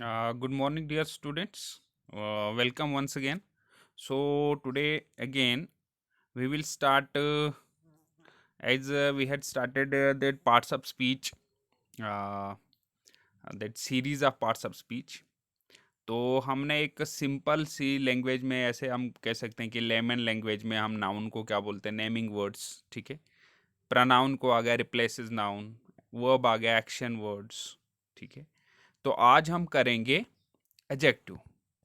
Good morning, dear students. Welcome once again. So today again we will start as we had started that parts of speech, uh, that series of parts of speech. तो हमने एक simple सी language में, ऐसे हम कह सकते हैं कि लेमन लैंग्वेज में हम नाउन को क्या बोलते हैं, नेमिंग वर्ड्स, ठीक है। प्रनाउन को आ गया रिप्लेसेस नाउन, वर्ब आ गया एक्शन वर्ड्स, ठीक है। तो आज हम करेंगे एडजेक्टिव,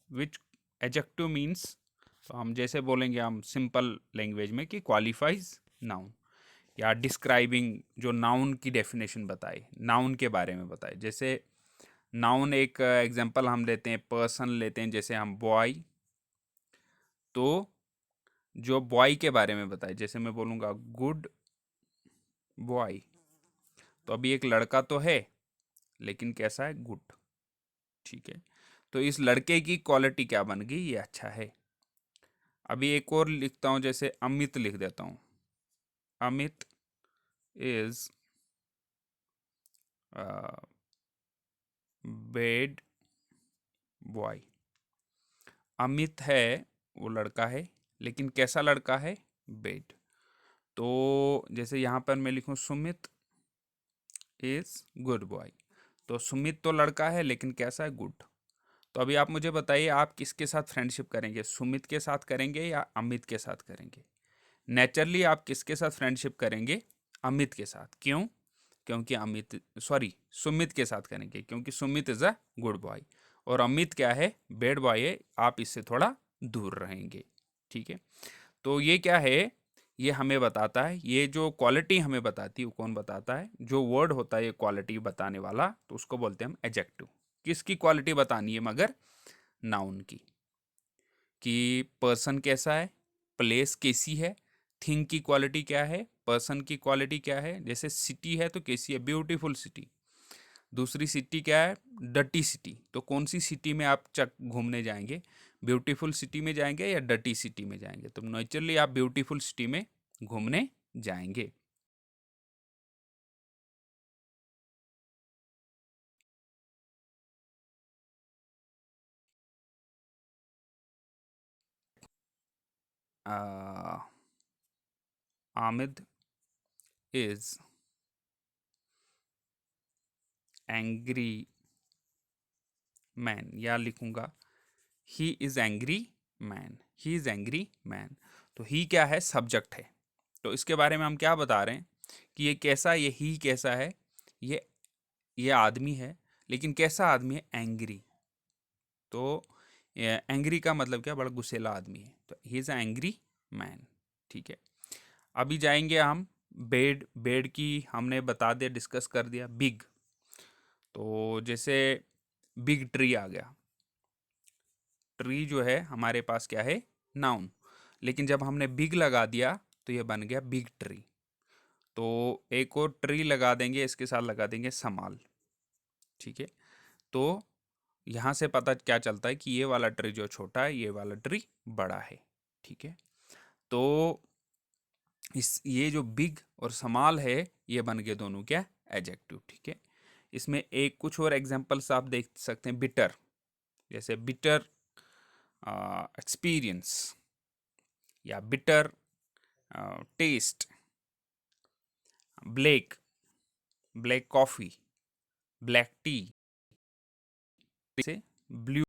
विच एडजेक्टिव मीन्स, तो हम जैसे बोलेंगे हम सिंपल लैंग्वेज में कि क्वालिफाइज नाउन, या डिस्क्राइबिंग जो नाउन की डेफिनेशन बताए, नाउन के बारे में बताए। जैसे नाउन एक एग्जांपल हम लेते हैं, पर्सन लेते हैं, जैसे हम बॉय, तो जो बॉय के बारे में बताए, जैसे मैं बोलूँगा गुड बॉय, तो अभी एक लड़का तो है लेकिन कैसा है, गुड, ठीक है। तो इस लड़के की क्वालिटी क्या बन गई, ये अच्छा है। अभी एक और लिखता हूँ, जैसे अमित लिख देता हूँ, Amit is bed boy. Amit है, वो लड़का है, लेकिन कैसा लड़का है, बेड। तो जैसे यहाँ पर मैं लिखूँ सुमित इज गुड बॉय, तो सुमित तो लड़का है लेकिन कैसा है, गुड। तो अभी आप मुझे बताइए, आप किसके साथ फ्रेंडशिप करेंगे, सुमित के साथ करेंगे या अमित के साथ करेंगे। नेचुरली आप किसके साथ फ्रेंडशिप करेंगे, अमित के साथ। क्यों? क्योंकि अमित, सॉरी, सुमित के साथ करेंगे क्योंकि Sumit is a good boy, और अमित क्या है, बैड बॉय है, आप इससे थोड़ा दूर रहेंगे, ठीक है। तो ये क्या है, ये हमें बताता है, ये जो क्वालिटी हमें बताती है वो कौन बताता है, जो वर्ड होता है ये क्वालिटी बताने वाला, तो उसको बोलते हैं हम एडजेक्टिव। किसकी क्वालिटी बतानी है, मगर नाउन की, कि पर्सन कैसा है, प्लेस कैसी है, थिंग की क्वालिटी क्या है, पर्सन की क्वालिटी क्या है। जैसे सिटी है तो कैसी है, ब्यूटीफुल सिटी। दूसरी सिटी क्या है, डटी सिटी। तो कौन सी सिटी में आप चक घूमने जाएंगे, ब्यूटीफुल सिटी में जाएंगे या डटी सिटी में जाएंगे। तो नेचुरली आप ब्यूटीफुल सिटी में घूमने जाएंगे। आमिद इज एंग्री मैन, या लिखूंगा he is angry man, he is angry man. तो ही क्या है, सब्जेक्ट है। तो इसके बारे में हम क्या बता रहे हैं कि ये कैसा, ये ही कैसा है, ये ये आदमी है, लेकिन कैसा आदमी है, एंग्री। तो एंग्री का मतलब क्या, बड़ा गुस्सेला आदमी है, तो ही इज एंग्री मैन, ठीक है। अभी जाएंगे हम बेड, बेड की हमने बता दिया, डिस्कस कर दिया। बिग, तो जैसे बिग ट्री आ गया, ट्री जो है हमारे पास क्या है, नाउन, लेकिन जब हमने बिग लगा दिया तो ये बन गया बिग ट्री। तो एक और ट्री लगा देंगे, इसके साथ लगा देंगे समाल, ठीक है। तो यहाँ से पता क्या चलता है कि ये वाला ट्री जो छोटा है, ये वाला ट्री बड़ा है, ठीक है। तो इस ये जो बिग और समाल है, ये बन गए दोनों क्या, एडजेक्टिव, ठीक है। इसमें एक कुछ और एग्जांपल्स आप देख सकते हैं, बिटर, जैसे बिटर एक्सपीरियंस, या bitter taste, black, black coffee, black T, से ब्लू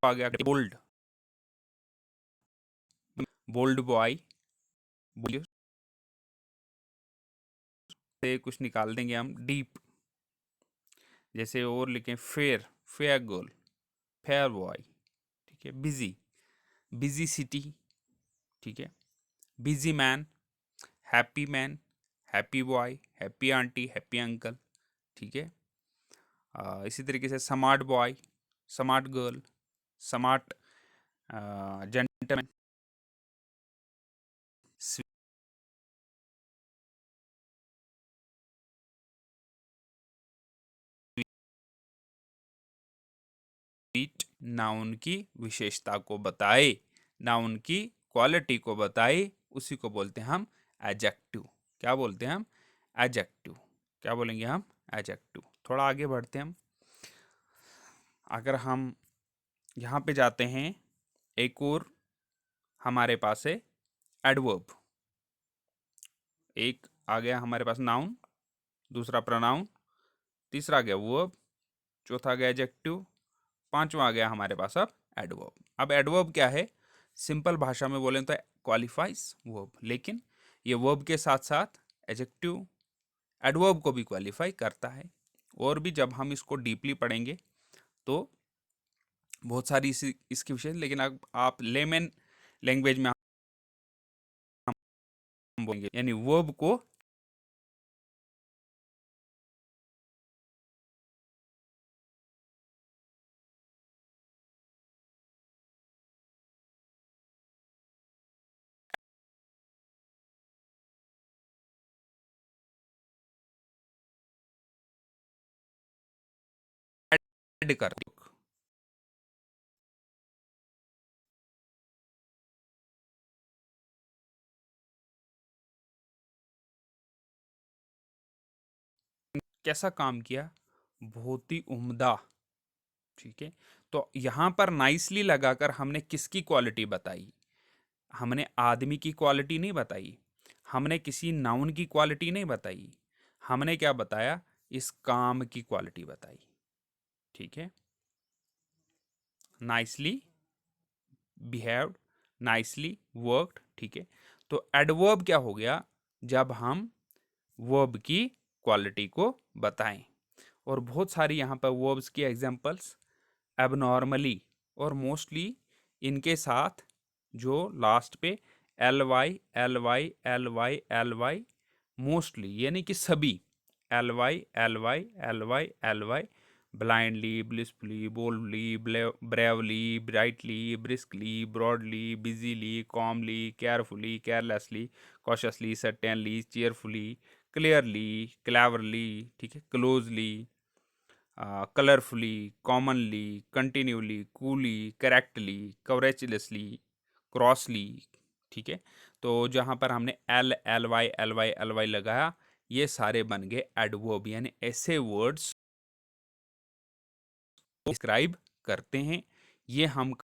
आ गया, बोल्ड, बोल्ड बॉय, बोलिए, से कुछ निकाल देंगे हम, डीप, जैसे और लिखें fair, fair girl, fair boy, ठीक है। बिजी, बिजी सिटी, ठीक है। Busy man, man, happy boy, happy aunty, happy uncle, ठीक है। इसी तरीके से smart boy, smart girl, smart gentleman, sweet, noun की विशेषता को बताए, नाउन की क्वालिटी को बताई उसी को बोलते हैं हम एडजेक्टिव। क्या बोलते हैं हम? एडजेक्टिव। क्या बोलेंगे हम? एडजेक्टिव। थोड़ा आगे बढ़ते हैं हम। अगर हम यहाँ पे जाते हैं, एक और हमारे पास है एडवर्ब। एक आ गया हमारे पास नाउन, दूसरा प्रोनाउन, तीसरा आ गया वर्ब, चौथा आ गया एडजेक्टिव, पांचवा आ गया हमारे पास अब एडवर्ब। अब एडवर्ब क्या है? सिंपल भाषा में बोलें तो क्वालिफाइज वर्ब, लेकिन ये वर्ब के साथ साथ एडजेक्टिव एडवर्ब को भी क्वालिफाई करता है। और भी जब हम इसको डीपली पढ़ेंगे तो बहुत सारी इसके विषय, लेकिन अब आप लेमन लैंग्वेज में हम बोलेंगे, यानी वर्ब को ऐड कर। कैसा काम किया? बहुत ही उम्दा। ठीक है, तो यहां पर नाइसली लगाकर हमने किसकी क्वालिटी बताई? हमने आदमी की क्वालिटी नहीं बताई, हमने किसी नाउन की क्वालिटी नहीं बताई, हमने क्या बताया? इस काम की क्वालिटी बताई। ठीक है, नाइसली बिहेव्ड, नाइसली वर्कड। ठीक है, तो एडवर्ब क्या हो गया? जब हम वर्ब की क्वालिटी को बताएं। और बहुत सारी यहाँ पर वर्ब्स की एग्जांपल्स, एबनॉर्मली और मोस्टली, इनके साथ जो लास्ट पे L Y L Y L Y L Y, mostly यानी कि सभी, L Y L Y L Y L Y, blindly, blissfully, boldly, bravely, brightly, briskly, broadly, busily, calmly, carefully, carelessly, cautiously, certainly, cheerfully, clearly, cleverly, ठीक है, closely, colourfully, commonly, continually, coolly, correctly, courageously, crossly. ठीक है, तो जहाँ पर हमने L L Y L Y L Y लगाया, ये सारे बन गए एडवर्ब, यानी ऐसे वर्ड्स डिस्क्राइब करते हैं। ये हम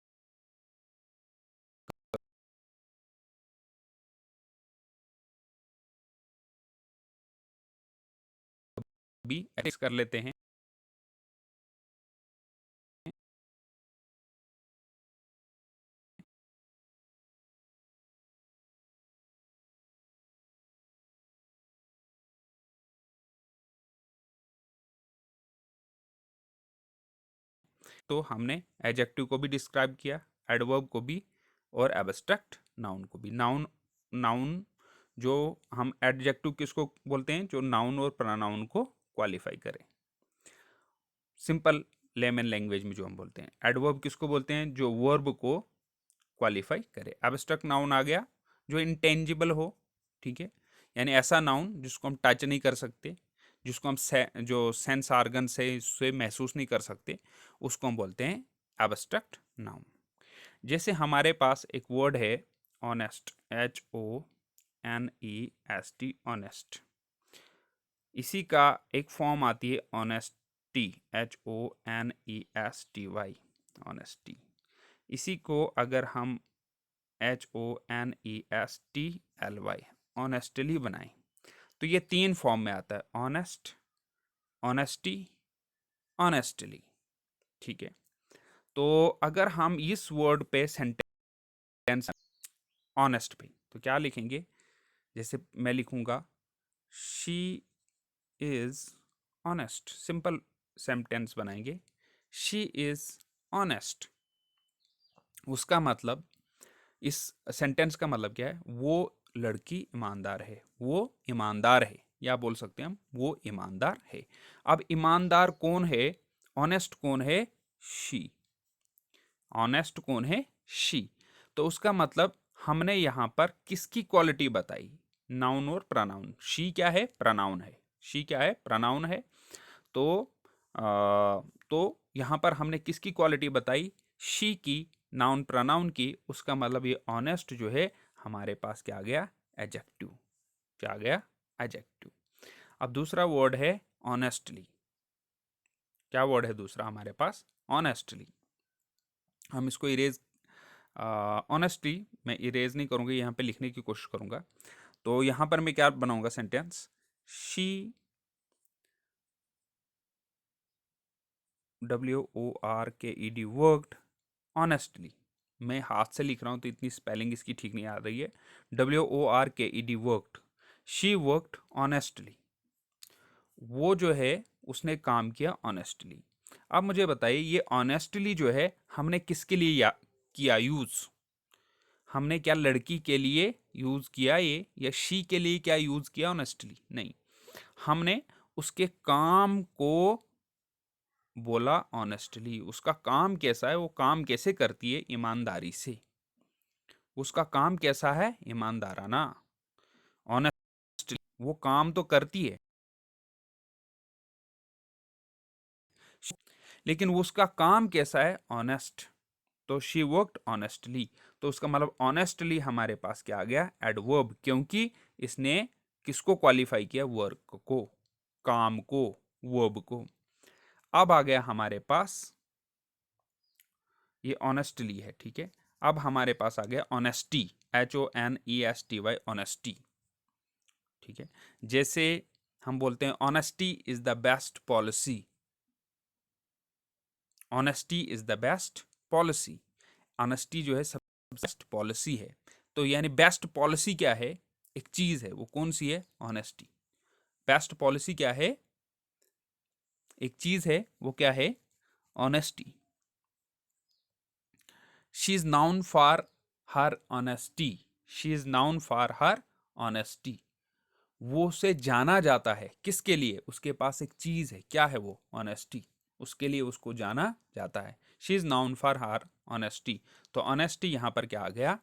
भी कर लेते हैं। तो हमने एडजेक्टिव को भी डिस्क्राइब किया, एडवर्ब को भी, और एब्स्ट्रैक्ट नाउन को भी। नाउन, नाउन जो हम एडजेक्टिव किसको बोलते हैं? जो नाउन और प्रोनाउन को क्वालिफाई करे। सिंपल लेमन लैंग्वेज में जो हम बोलते हैं, एडवर्ब किसको बोलते हैं? जो वर्ब को क्वालिफाई करे। एब्स्ट्रैक्ट नाउन आ गया जो इंटेंजिबल हो। ठीक है, यानी ऐसा नाउन जिसको हम टच नहीं कर सकते, जिसको हम जो सेंस आर्गन से इससे महसूस नहीं कर सकते, उसको हम बोलते हैं एब्स्ट्रैक्ट नाउन। जैसे हमारे पास एक वर्ड है ऑनेस्ट, HONEST, ऑनेस्ट। इसी का एक फॉर्म आती है ऑनेस्टी, HONESTY, ऑनेस्टी। इसी को अगर हम HONESTLY, ऑनेस्टली बनाएं, तो ये तीन फॉर्म में आता है, ऑनेस्ट, ऑनेस्टी, ऑनेस्टली। ठीक है, तो अगर हम इस वर्ड पे सेंटेंस ऑनेस्ट पे, तो क्या लिखेंगे? जैसे मैं लिखूंगा she is honest, simple sentence बनाएंगे, शी इज ऑनेस्ट। उसका मतलब, इस सेंटेंस का मतलब क्या है? वो लड़की ईमानदार है, वो ईमानदार है, या बोल सकते हैं हम वो ईमानदार है। अब ईमानदार कौन है? ऑनेस्ट कौन है? शी। ऑनेस्ट कौन है? शी। तो उसका मतलब हमने यहां पर किसकी क्वालिटी बताई? नाउन और प्रोनाउन। शी क्या है? प्रोनाउन है। शी क्या है? प्रोनाउन है। तो तो यहां पर हमने किसकी क्वालिटी बताई? शी की नाउन प्रोनाउन की, उसका मतलब ये ऑनेस्ट जो है हमारे पास क्या आ गया, एडजेक्टिव। क्या आ गया, एडजेक्टिव। अब दूसरा वर्ड है ऑनेस्टली। क्या वर्ड है दूसरा हमारे पास, ऑनेस्टली। हम इसको इरेज, ऑनेस्टली मैं इरेज नहीं करूँगा, यहाँ पे लिखने की कोशिश करूँगा। तो यहाँ पर मैं क्या बनाऊँगा sentence, she WORKED worked honestly. मैं हाथ से लिख रहा हूँ तो इतनी स्पेलिंग इसकी ठीक नहीं आ रही है। WORKED worked, she worked honestly. वो जो है उसने काम किया ऑनेस्टली। अब मुझे बताइए ये ऑनेस्टली जो है हमने किसके लिए किया यूज, हमने क्या लड़की के लिए यूज किया ये, या शी के लिए क्या यूज किया ऑनेस्टली, नहीं, हमने उसके काम को बोला ऑनेस्टली। उसका काम कैसा है, वो काम कैसे करती है, ईमानदारी से। उसका काम कैसा है, ईमानदाराना, ऑनेस्टली। वो काम तो करती है लेकिन उसका काम कैसा है, ऑनेस्ट। तो शी वर्कड ऑनेस्टली। तो उसका मतलब ऑनेस्टली हमारे पास क्या आ गया, एडवर्ब, क्योंकि इसने किसको क्वालिफाई किया, वर्क को, काम को, वर्ब को। अब आ गया हमारे पास, ये ऑनेस्टली है, ठीक है। अब हमारे पास आ गया ऑनेस्टी, HONESTY, ऑनेस्टी, ठीक है। जैसे हम बोलते हैं honesty is the best policy, honesty is the best policy. Honesty जो है सबसे बेस्ट पॉलिसी है। तो यानी बेस्ट पॉलिसी क्या है, एक चीज है, वो कौन सी है, ऑनेस्टी। बेस्ट पॉलिसी क्या है, एक चीज है, वो क्या है, honesty. She is noun for her honesty, she is noun for her honesty. वो उसे जाना जाता है किसके लिए, उसके पास एक चीज है, क्या है वो, ऑनेस्टी, उसके लिए उसको जाना जाता है। She is noun for her honesty. तो ऑनेस्टी यहां पर क्या आ गया,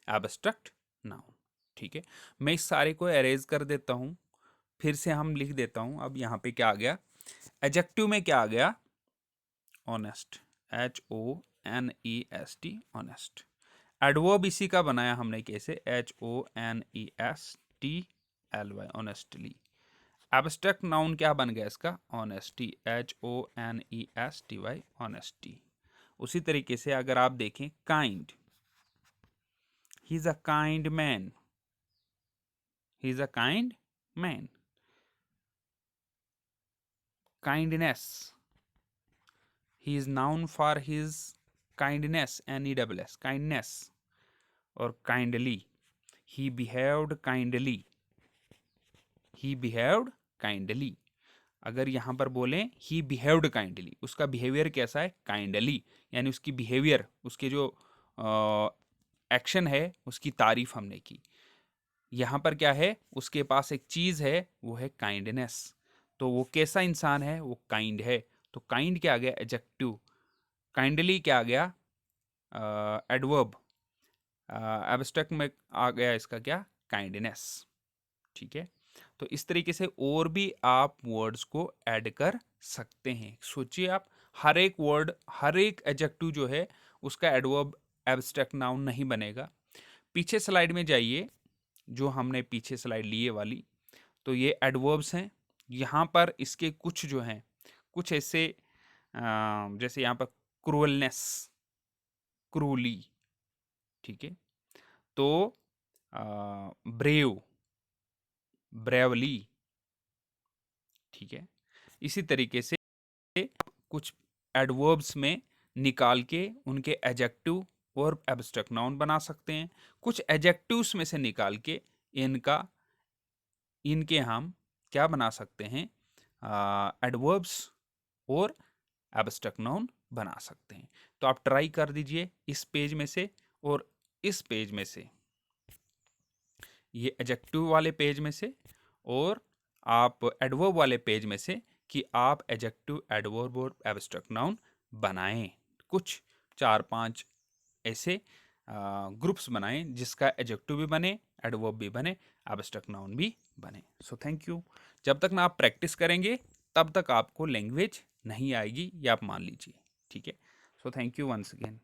एब्स्ट्रैक्ट नाउन, ठीक है। मैं इस सारे को अरेज कर देता हूं, फिर से हम लिख देता हूं। अब यहां पे क्या आ गया, एडजेक्टिव में क्या आ गया, ऑनेस्ट, HONEST, ऑनेस्ट। एडवर्ब इसी का बनाया हमने कैसे, HONESTLY, ऑनेस्टली। एब्स्ट्रैक्ट नाउन क्या बन गया इसका, ऑनेस्टी, HONESTY, ऑनेस्टी। उसी तरीके से अगर आप देखें kind, he is a kind man, he is a kind man. Kindness, he is noun for his kindness, NESS, kindness. और काइंडली, ही बिहेव्ड काइंडली, ही बिहेव्ड काइंडली। अगर यहां पर बोलें ही बिहेव्ड काइंडली, उसका बिहेवियर कैसा है, काइंडली, यानी उसकी बिहेवियर, उसके जो एक्शन है उसकी तारीफ हमने की। यहां पर क्या है, उसके पास एक चीज है, वो है काइंडनेस। तो वो कैसा इंसान है, वो काइंड है। तो काइंड क्या आ गया, एडजेक्टिव। काइंडली क्या आ गया, एडवर्ब। एब्स्ट्रैक्ट में आ गया इसका क्या, काइंडनेस, ठीक है। तो इस तरीके से और भी आप वर्ड्स को ऐड कर सकते हैं। सोचिए आप, हर एक वर्ड, हर एक एडजेक्टिव जो है उसका एडवर्ब एब्स्ट्रैक्ट नाउन नहीं बनेगा। पीछे स्लाइड में जाइए, जो हमने पीछे स्लाइड लिए वाली, तो ये एडवर्ब्स हैं। यहाँ पर इसके कुछ जो हैं, कुछ ऐसे जैसे यहाँ पर क्रूअलनेस, क्रूली, ठीक है। तो ब्रेव, ब्रेवली, ठीक है। इसी तरीके से कुछ एडवर्ब्स में निकाल के उनके एडजेक्टिव और एब्स्ट्रैक्ट नाउन बना सकते हैं। कुछ एडजेक्टिव्स में से निकाल के इनका, इनके हम क्या बना सकते हैं, एडवर्ब्स और एब्स्ट्रैक्ट नाउन बना सकते हैं। तो आप ट्राई कर दीजिए इस पेज में से और इस पेज में से, ये एडजेक्टिव वाले पेज में से और आप एडवर्ब वाले पेज में से, कि आप एडजेक्टिव, एडवर्ब और एब्स्ट्रैक्ट नाउन बनाएं। कुछ 4-5 ऐसे ग्रुप्स बनाएं जिसका एडजेक्टिव भी बने, एडवर्ब भी बने, एब्स्ट्रैक्ट नाउन भी बने। सो थैंक यू। जब तक ना आप प्रैक्टिस करेंगे तब तक आपको लैंग्वेज नहीं आएगी, ये आप मान लीजिए, ठीक है। So thank you once again.